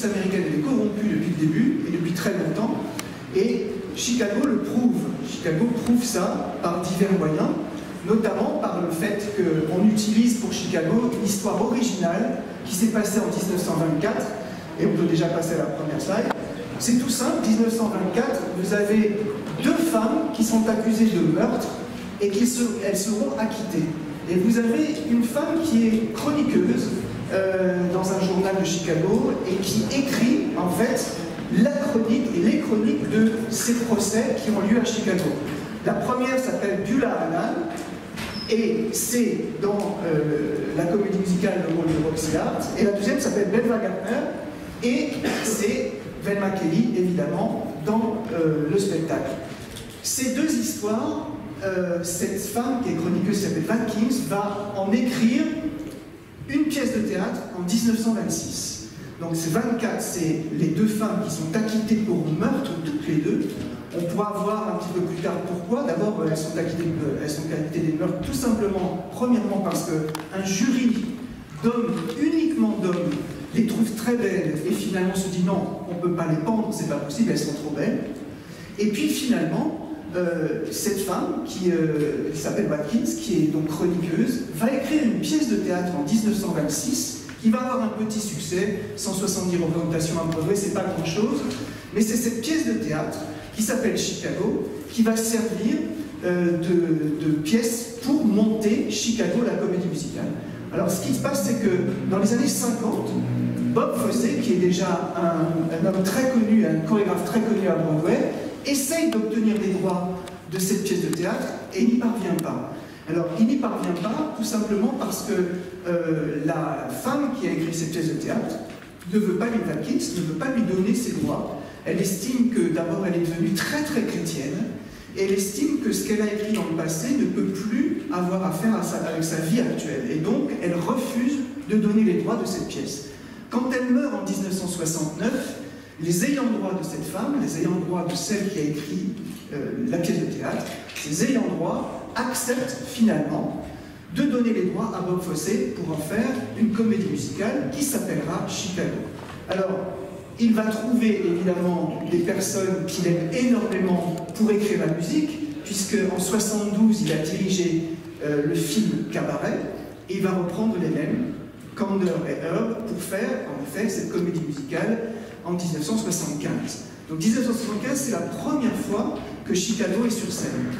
américaine elle est corrompue depuis le début, et depuis très longtemps, et Chicago le prouve. Chicago prouve ça par divers moyens, notamment par le fait qu'on utilise pour Chicago une histoire originale qui s'est passée en 1924, et on peut déjà passer à la première slide. C'est tout simple, 1924, vous avez deux femmes qui sont accusées de meurtre et elles seront acquittées. Et vous avez une femme qui est chroniqueuse dans un journal de Chicago et qui écrit en fait la chronique et les chroniques de ces procès qui ont lieu à Chicago. La première s'appelle Beulah Hannan et c'est dans la comédie musicale Le rôle de Roxy Hart, et la deuxième s'appelle Belva Gardner et c'est Velma Kelly évidemment dans le spectacle. Ces deux histoires, cette femme qui est chroniqueuse, qui s'appelle Watkins, va en écrire une pièce de théâtre en 1926. Donc ces 24, c'est les deux femmes qui sont acquittées pour meurtre, toutes les deux. On pourra voir un petit peu plus tard pourquoi. D'abord, elles sont acquittées des meurtres tout simplement, premièrement parce qu'un jury d'hommes, uniquement d'hommes, les trouve très belles et finalement se dit non, on ne peut pas les pendre, c'est pas possible, elles sont trop belles. Et puis finalement, cette femme qui s'appelle Watkins, qui est donc chroniqueuse, va écrire une pièce de théâtre en 1926 qui va avoir un petit succès, 170 représentations à Broadway, c'est pas grand chose, mais c'est cette pièce de théâtre qui s'appelle Chicago, qui va servir de pièce pour monter Chicago, la comédie musicale. Alors ce qui se passe, c'est que dans les années 50, Bob Fosse, qui est déjà un homme très connu, un chorégraphe très connu à Broadway, essaye d'obtenir des droits de cette pièce de théâtre et n'y parvient pas. Alors, il n'y parvient pas tout simplement parce que la femme qui a écrit cette pièce de théâtre ne veut pas lui donner ses droits. Elle estime que d'abord elle est devenue très très chrétienne et elle estime que ce qu'elle a écrit dans le passé ne peut plus avoir à faire avec sa vie actuelle. Et donc, elle refuse de donner les droits de cette pièce. Quand elle meurt en 1969, les ayants droit de cette femme, les ayants droit de celle qui a écrit la pièce de théâtre, ces ayants droit acceptent finalement de donner les droits à Bob Fosse pour en faire une comédie musicale qui s'appellera Chicago. Alors, il va trouver évidemment des personnes qu'il aime énormément pour écrire la musique, puisque en 1972, il a dirigé le film Cabaret, et il va reprendre les mêmes, Kander et Herb, pour faire en effet cette comédie musicale en 1975. Donc 1975, c'est la première fois que Chicago est sur scène.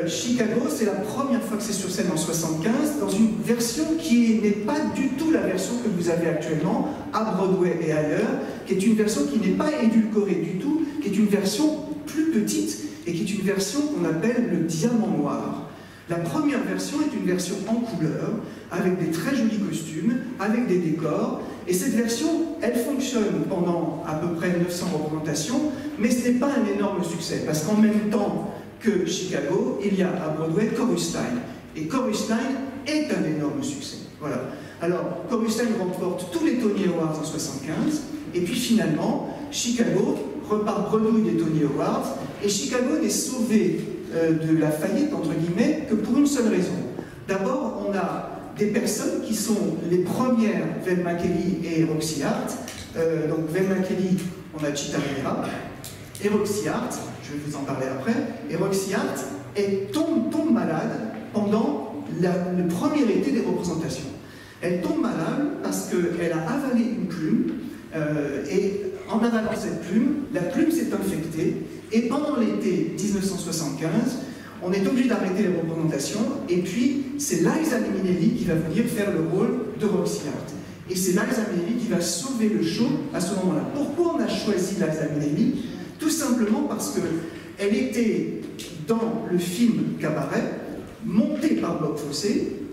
Chicago, c'est la première fois que c'est sur scène en 1975, dans une version qui n'est pas du tout la version que vous avez actuellement à Broadway et ailleurs, qui est une version qui n'est pas édulcorée du tout, qui est une version plus petite et qui est une version qu'on appelle le diamant noir. La première version est une version en couleur, avec des très jolis costumes, avec des décors, et cette version, elle fonctionne pendant à peu près 900 représentations, mais ce n'est pas un énorme succès, parce qu'en même temps que Chicago, il y a à Broadway Chorus Line, et Chorus Line est un énorme succès. Voilà. Alors, Chorus Line remporte tous les Tony Awards en 1975, et puis finalement, Chicago repart bredouille des Tony Awards, et Chicago n'est sauvé de la faillite, entre guillemets, que pour une seule raison. D'abord, on a des personnes qui sont les premières, Velma Kelly et Roxy Hart. Donc Velma Kelly, on a Chita Rivera, et Roxy Hart, je vais vous en parler après, et Roxy Hart tombe malade pendant le premier été des représentations. Elle tombe malade parce qu'elle a avalé une plume, et en avalant cette plume, la plume s'est infectée, et pendant l'été 1975, on est obligé d'arrêter les représentations, et puis c'est Liza Minnelli qui va venir faire le rôle de Roxy Hart. Et c'est Liza Minnelli qui va sauver le show à ce moment-là. Pourquoi on a choisi Liza Minnelli? Tout simplement parce qu'elle était dans le film Cabaret, montée par Bob Fosse,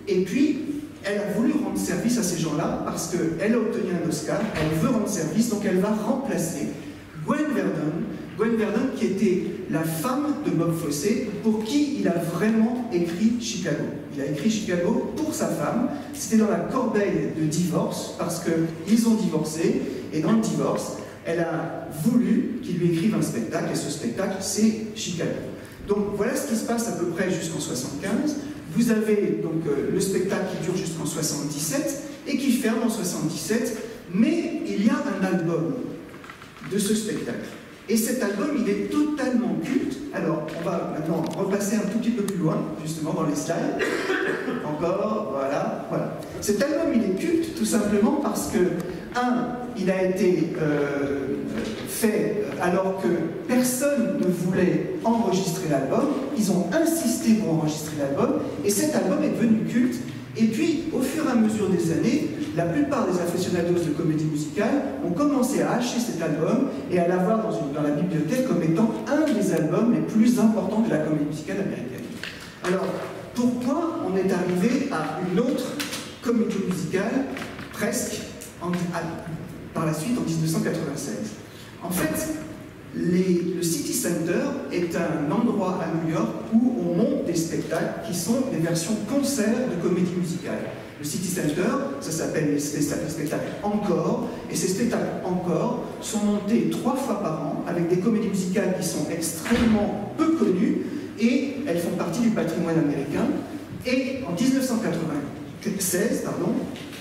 et puis elle a voulu rendre service à ces gens-là parce qu'elle a obtenu un Oscar, elle veut rendre service, donc elle va remplacer Gwen Verdon. Gwen Verdon qui était la femme de Bob Fosse, pour qui il a vraiment écrit Chicago. Il a écrit Chicago pour sa femme, c'était dans la corbeille de divorce, parce qu'ils ont divorcé, et dans le divorce, elle a voulu qu'il lui écrive un spectacle, et ce spectacle, c'est Chicago. Donc voilà ce qui se passe à peu près jusqu'en 1975. Vous avez donc le spectacle qui dure jusqu'en 1977 et qui ferme en 1977 Mais il y a un album de ce spectacle. Et cet album, il est totalement culte. Alors, on va maintenant repasser un tout petit peu plus loin, justement, dans les slides. Encore, voilà, voilà. Cet album, il est culte tout simplement parce que, il a été fait alors que personne ne voulait enregistrer l'album. Ils ont insisté pour enregistrer l'album, et cet album est devenu culte. Et puis, au fur et à mesure des années, la plupart des aficionados de comédie musicale ont commencé à acheter cet album et à l'avoir dans la bibliothèque comme étant un des albums les plus importants de la comédie musicale américaine. Alors, pourquoi on est arrivé à une autre comédie musicale, presque, par la suite en 1996? En fait, le City Center est un endroit à New York où on monte des spectacles qui sont des versions concerts de comédie musicale. Le City Center, ça s'appelle les spectacles Encore, et ces spectacles Encore sont montés 3 fois par an avec des comédies musicales qui sont extrêmement peu connues et elles font partie du patrimoine américain. Et en 1996,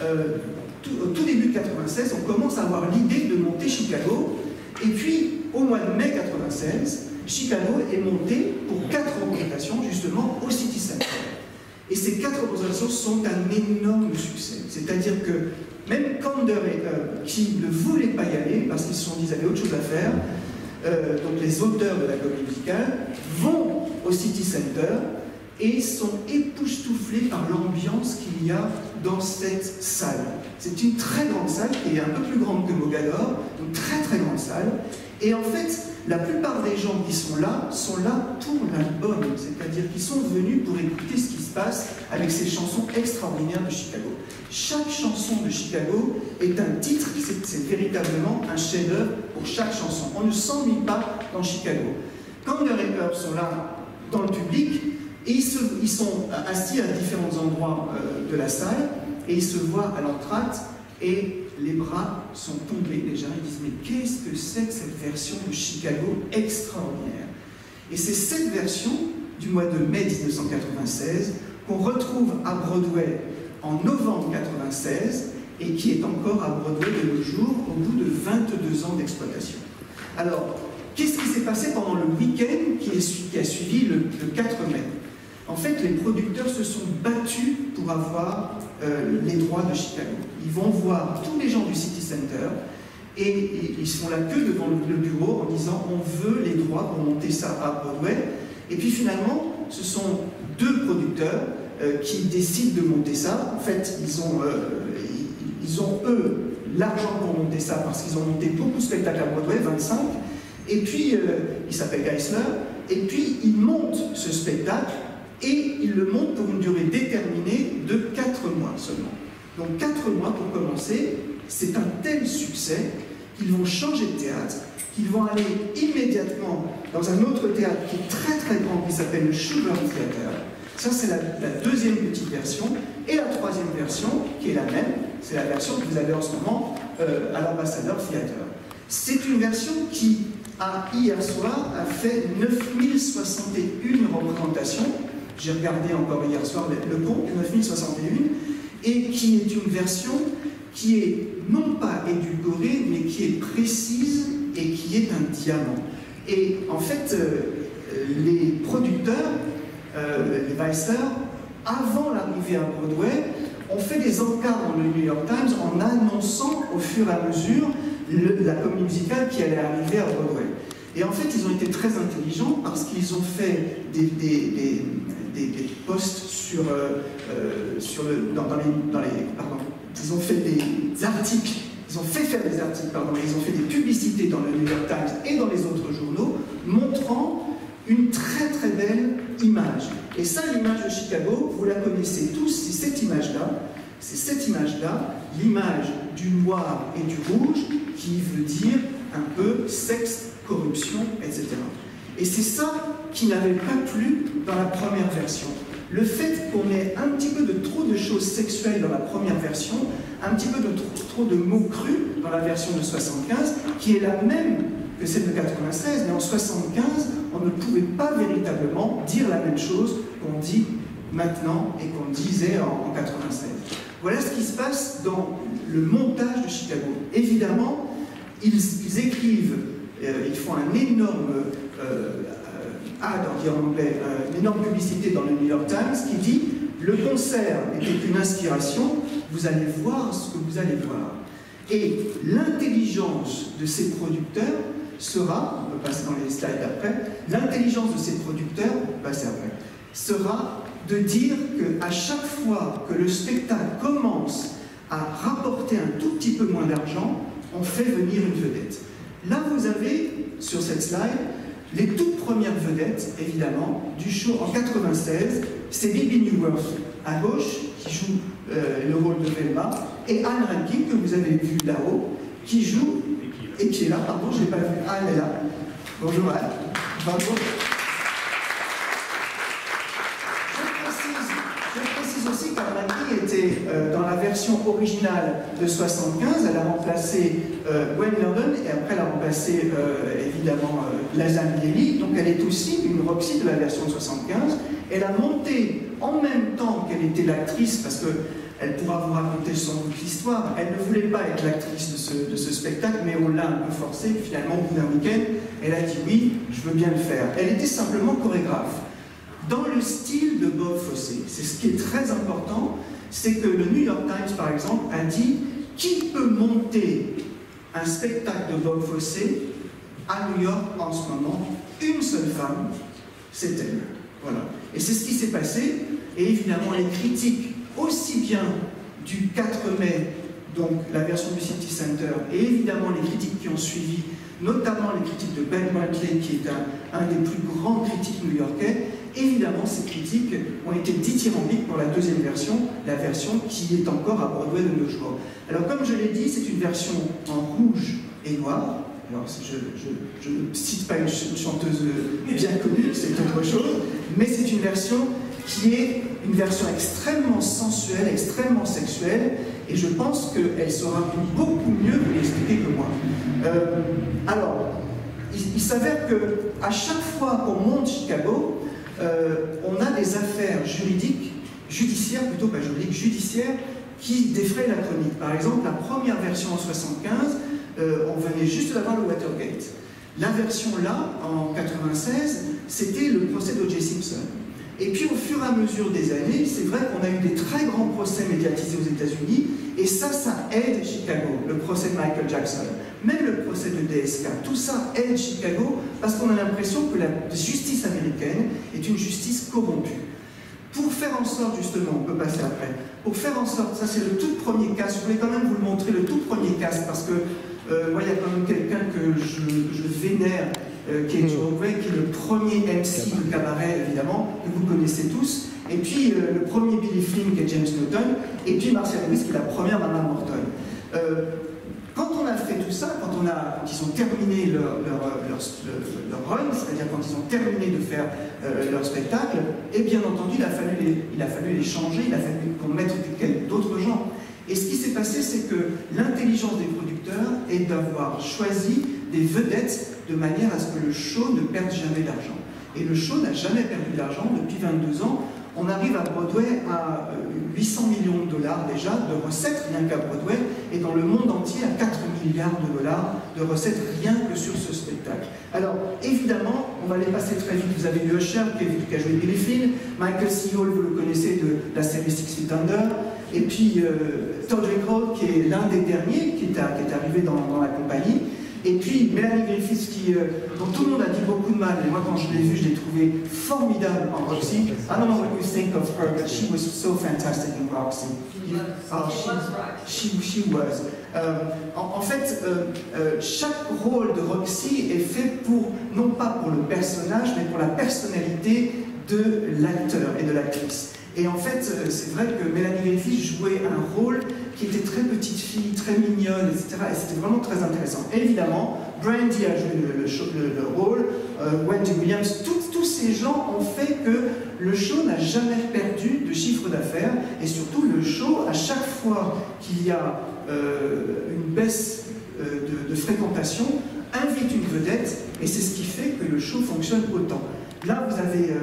au tout début de 1996, on commence à avoir l'idée de monter Chicago. Et puis, au mois de mai 1996, Chicago est monté pour 4 représentations, justement, au City Center. Et ces 4 représentations sont un énorme succès. C'est-à-dire que même Kander et Hub, qui ne voulaient pas y aller, parce qu'ils se sont dit qu'ils avaient autre chose à faire, donc les auteurs de la comédie musicale, vont au City Center et sont époustouflés par l'ambiance qu'il y a dans cette salle. C'est une très grande salle, qui est un peu plus grande que Mogador, une très très grande salle. Et en fait, la plupart des gens qui sont là pour l'album, c'est-à-dire qu'ils sont venus pour écouter ce qui se passe avec ces chansons extraordinaires de Chicago. Chaque chanson de Chicago est un titre, c'est véritablement un chef-d'œuvre pour chaque chanson. On ne s'ennuie pas dans Chicago. Quand les rappeurs sont là dans le public, et ils sont assis à différents endroits de la salle, et ils se voient à l'entracte, et les bras sont tombés déjà. Ils disent, mais qu'est-ce que c'est que cette version de Chicago extraordinaire? Et c'est cette version du mois de mai 1996 qu'on retrouve à Broadway en novembre 1996, et qui est encore à Broadway de nos jours, au bout de 22 ans d'exploitation. Alors, qu'est-ce qui s'est passé pendant le week-end qui a suivi le 4 mai? En fait, les producteurs se sont battus pour avoir les droits de Chicago. Ils vont voir tous les gens du City Center et ils se font la queue devant le bureau en disant « on veut les droits pour monter ça à Broadway ». Et puis finalement, ce sont 2 producteurs qui décident de monter ça. En fait, ils ont eux, l'argent pour monter ça parce qu'ils ont monté beaucoup de spectacles à Broadway, 25. Et puis, il s'appelle Geisler. Et puis, ils montent ce spectacle. Et ils le montent pour une durée déterminée de 4 mois seulement. Donc 4 mois pour commencer, c'est un tel succès qu'ils vont changer de théâtre, qu'ils vont aller immédiatement dans un autre théâtre qui est très très grand, qui s'appelle le Shubert Theater. Ça c'est la 2e petite version. Et la 3e version, qui est la même, c'est la version que vous avez en ce moment à l'Ambassador Theater. C'est une version qui, hier soir, a fait 9061 représentations. J'ai regardé encore hier soir le compte, 9061, et qui est une version qui est non pas édulcorée, mais qui est précise et qui est un diamant. Et en fait, les producteurs, les Weissler, avant l'arrivée à Broadway, ont fait des encarts dans le New York Times en annonçant au fur et à mesure la comédie musicale qui allait arriver à Broadway. Et en fait, ils ont été très intelligents parce qu'ils ont fait des posts ils ont fait des articles, ils ont fait faire des articles, ils ont fait des publicités dans le New York Times et dans les autres journaux, montrant une très très belle image. Et ça, l'image de Chicago, vous la connaissez tous, c'est cette image-là, l'image du noir et du rouge, qui veut dire un peu sexe, corruption, etc. Et c'est ça qui n'avait pas plu dans la première version. Le fait qu'on ait un petit peu de trop de choses sexuelles dans la première version, un petit peu de trop de mots crus dans la version de 75, qui est la même que celle de 96, mais en 75, on ne pouvait pas véritablement dire la même chose qu'on dit maintenant et qu'on disait en 96. Voilà ce qui se passe dans le montage de Chicago. Évidemment, ils écrivent, ils font un énorme ad, on dit en anglais, une énorme publicité dans le New York Times qui dit « Le concert était une inspiration, vous allez voir ce que vous allez voir ». Et l'intelligence de ces producteurs sera, on peut passer dans les slides après, l'intelligence de ces producteurs, on peut passer après, sera de dire qu'à chaque fois que le spectacle commence à rapporter un tout petit peu moins d'argent, on fait venir une vedette. Là, vous avez, sur cette slide, les toutes premières vedettes, évidemment, du show en 96, c'est Bebe Neuwirth à gauche, qui joue le rôle de Velma, et Anne Rankin, que vous avez vu là-haut, qui joue, et qui est là, pardon, je n'ai pas vu, Anne est là. Bonjour Anne. Bonjour. Je précise aussi qu'Anne Rankin était dans la version originale de 75, elle a remplacé Gwen Verdon, et après elle a remplacé évidemment Liza Minnelli, donc elle est aussi une Roxy de la version de 75. Elle a monté en même temps qu'elle était l'actrice, parce qu'elle pourra vous raconter son histoire. Elle ne voulait pas être l'actrice de ce spectacle, mais on l'a un peu forcée. Finalement, au bout d'un week-end, elle a dit oui, je veux bien le faire. Elle était simplement chorégraphe. Dans le style de Bob Fosse, c'est ce qui est très important, c'est que le New York Times, par exemple, a dit qui peut monter un spectacle de Bob Fosse à New York en ce moment? Une seule femme, c'est elle. Voilà. Et c'est ce qui s'est passé, et évidemment les critiques, aussi bien du 4 mai, donc la version du City Center, et évidemment les critiques qui ont suivi, notamment les critiques de Ben Brantley, qui est un des plus grands critiques new-yorkais, évidemment ces critiques ont été dithyrambiques pour la deuxième version, la version qui est encore à Broadway de nos jours. Alors comme je l'ai dit, c'est une version en rouge et noir. Alors, je ne cite pas une chanteuse bien connue, c'est autre chose, mais c'est une version qui est une version extrêmement sensuelle, extrêmement sexuelle, et je pense qu'elle saura beaucoup mieux vous l'expliquer que moi. Alors, il s'avère qu'à chaque fois qu'on monte Chicago, on a des affaires judiciaires plutôt pas juridiques, judiciaires, qui défrayent la chronique. Par exemple, la première version en 75, on venait juste d'avoir le Watergate. La version là, en 96, c'était le procès d'O.J. Simpson. Et puis au fur et à mesure des années, c'est vrai qu'on a eu des très grands procès médiatisés aux États-Unis, et ça aide Chicago, le procès de Michael Jackson, même le procès de DSK, tout ça aide Chicago parce qu'on a l'impression que la justice américaine est une justice corrompue. Pour faire en sorte, justement, on peut passer après, pour faire en sorte, ça c'est le tout premier cas, je voulais quand même vous le montrer, le tout premier cas, parce que moi il y a quand même quelqu'un que je vénère, qui est Joe Way, qui est le premier MC de cabaret, évidemment, que vous connaissez tous, et puis le premier Billy Flynn, qui est James Newton, et puis Marcia Lewis, qui est la première Mama Morton. Quand on a fait tout ça, quand ils ont terminé leur run, c'est-à-dire quand ils ont terminé de faire leur spectacle, et bien entendu, il a fallu les changer, il a fallu qu'on mette d'autres gens. Et ce qui s'est passé, c'est que l'intelligence des producteurs est d'avoir choisi des vedettes de manière à ce que le show ne perde jamais d'argent. Et le show n'a jamais perdu d'argent depuis 22 ans. On arrive à Broadway à 800 millions de dollars déjà de recettes, rien qu'à Broadway, et dans le monde entier à 4 milliards de dollars de recettes rien que sur ce spectacle. Alors, évidemment, on va les passer très vite. Vous avez eu Usher, qui a joué Billy Flynn, Michael C. Hall, vous le connaissez de la série Six Feet Under, et puis Todrick Hall, qui est l'un des derniers qui est arrivé dans la compagnie. Et puis Melanie Griffith, dont tout le monde a dit beaucoup de mal, et moi quand je l'ai vue, je l'ai trouvée formidable en Roxy. I don't know what you think of her, but she was so fantastic in Roxy. She was. En fait, chaque rôle de Roxy est fait non pas pour le personnage, mais pour la personnalité de l'acteur et de l'actrice. Et en fait, c'est vrai que Melanie Griffith jouait un rôle qui était très petite fille, très mignonne, etc. Et c'était vraiment très intéressant. Et évidemment, Brandy a joué le rôle, Wendy Williams, tous ces gens ont fait que le show n'a jamais perdu de chiffre d'affaires. Et surtout, le show, à chaque fois qu'il y a une baisse de fréquentation, invite une vedette. Et c'est ce qui fait que le show fonctionne autant. Là, vous avez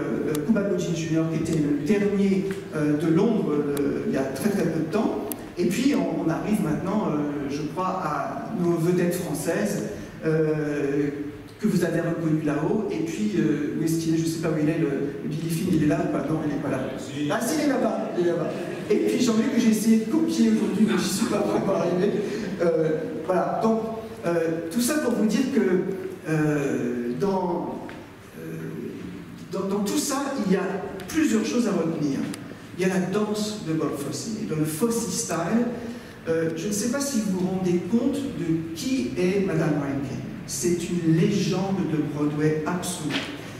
Cuba Gooding Jr., qui était le dernier de Londres il y a très très peu de temps. Et puis on arrive maintenant, je crois, à nos vedettes françaises, que vous avez reconnu là-haut, et puis où est-ce qu'il est? Je ne sais pas où il est, le Billy Finn, il est là ou pas? Non, il n'est pas là. Ah si, il est là-bas, il est là-bas. Et puis Jean-Luc, que j'ai essayé de copier aujourd'hui, mais je n'y suis pas vraiment arrivé. Voilà, donc tout ça pour vous dire que dans tout ça, il y a plusieurs choses à retenir. Il y a la danse de Bob Fosse, dans le Fosse style. Je ne sais pas si vous vous rendez compte de qui est Madame Rankin. C'est une légende de Broadway absolue.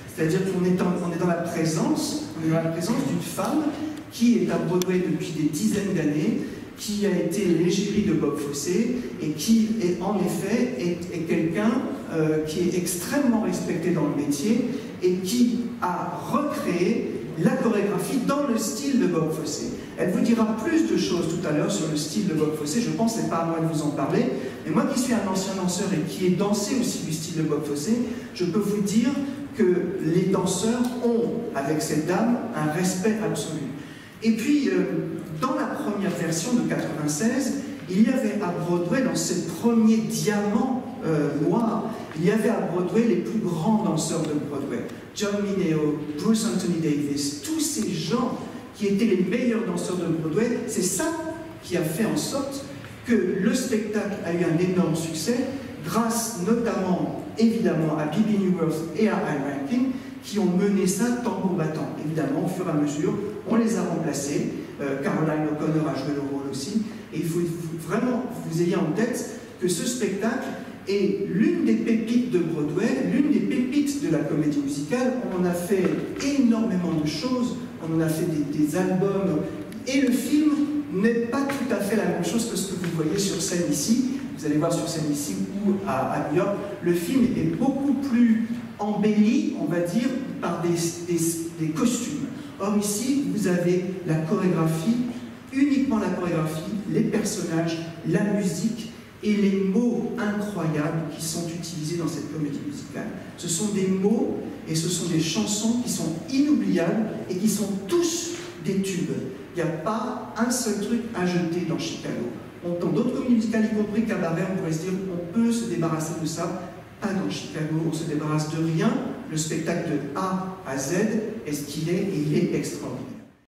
C'est-à-dire qu'on est dans la présence, d'une femme qui est à Broadway depuis des dizaines d'années, qui a été l'égérie de Bob Fosse et qui est en effet est quelqu'un qui est extrêmement respecté dans le métier et qui a recréé la chorégraphie dans le style de Bob Fosse. Elle vous dira plus de choses tout à l'heure sur le style de Bob Fosse, je pense que ce n'est pas à moi de vous en parler, mais moi qui suis un ancien danseur et qui ai dansé aussi du style de Bob Fosse, je peux vous dire que les danseurs ont, avec cette dame, un respect absolu. Et puis, dans la première version de 96, il y avait à Broadway, dans ces premiers diamants noirs, il y avait à Broadway les plus grands danseurs de Broadway. John Mineo, Bruce Anthony Davis, tous ces gens qui étaient les meilleurs danseurs de Broadway, c'est ça qui a fait en sorte que le spectacle a eu un énorme succès, grâce notamment, évidemment, à Bebe Neuwirth et à Al Rankin, qui ont mené ça tambour battant. Évidemment, au fur et à mesure, on les a remplacés. Caroline O'Connor a joué le rôle aussi. Et il faut vraiment que vous ayez en tête que ce spectacle est l'une des pépites de Broadway, l'une des pépites de la comédie musicale. On en a fait énormément de choses, on en a fait des albums, et le film n'est pas tout à fait la même chose que ce que vous voyez sur scène ici. Vous allez voir sur scène ici ou à New York. Le film est beaucoup plus embelli, on va dire, par des costumes. Or ici, vous avez la chorégraphie, uniquement la chorégraphie, les personnages, la musique et les mots incroyables qui sont utilisés dans cette comédie musicale. Ce sont des mots et ce sont des chansons qui sont inoubliables et qui sont tous des tubes. Il n'y a pas un seul truc à jeter dans Chicago. Dans d'autres comédies musicales, y compris Cabaret, on pourrait se dire on peut se débarrasser de ça. Pas dans Chicago, on se débarrasse de rien. Le spectacle de A à Z est ce qu'il est et il est extraordinaire.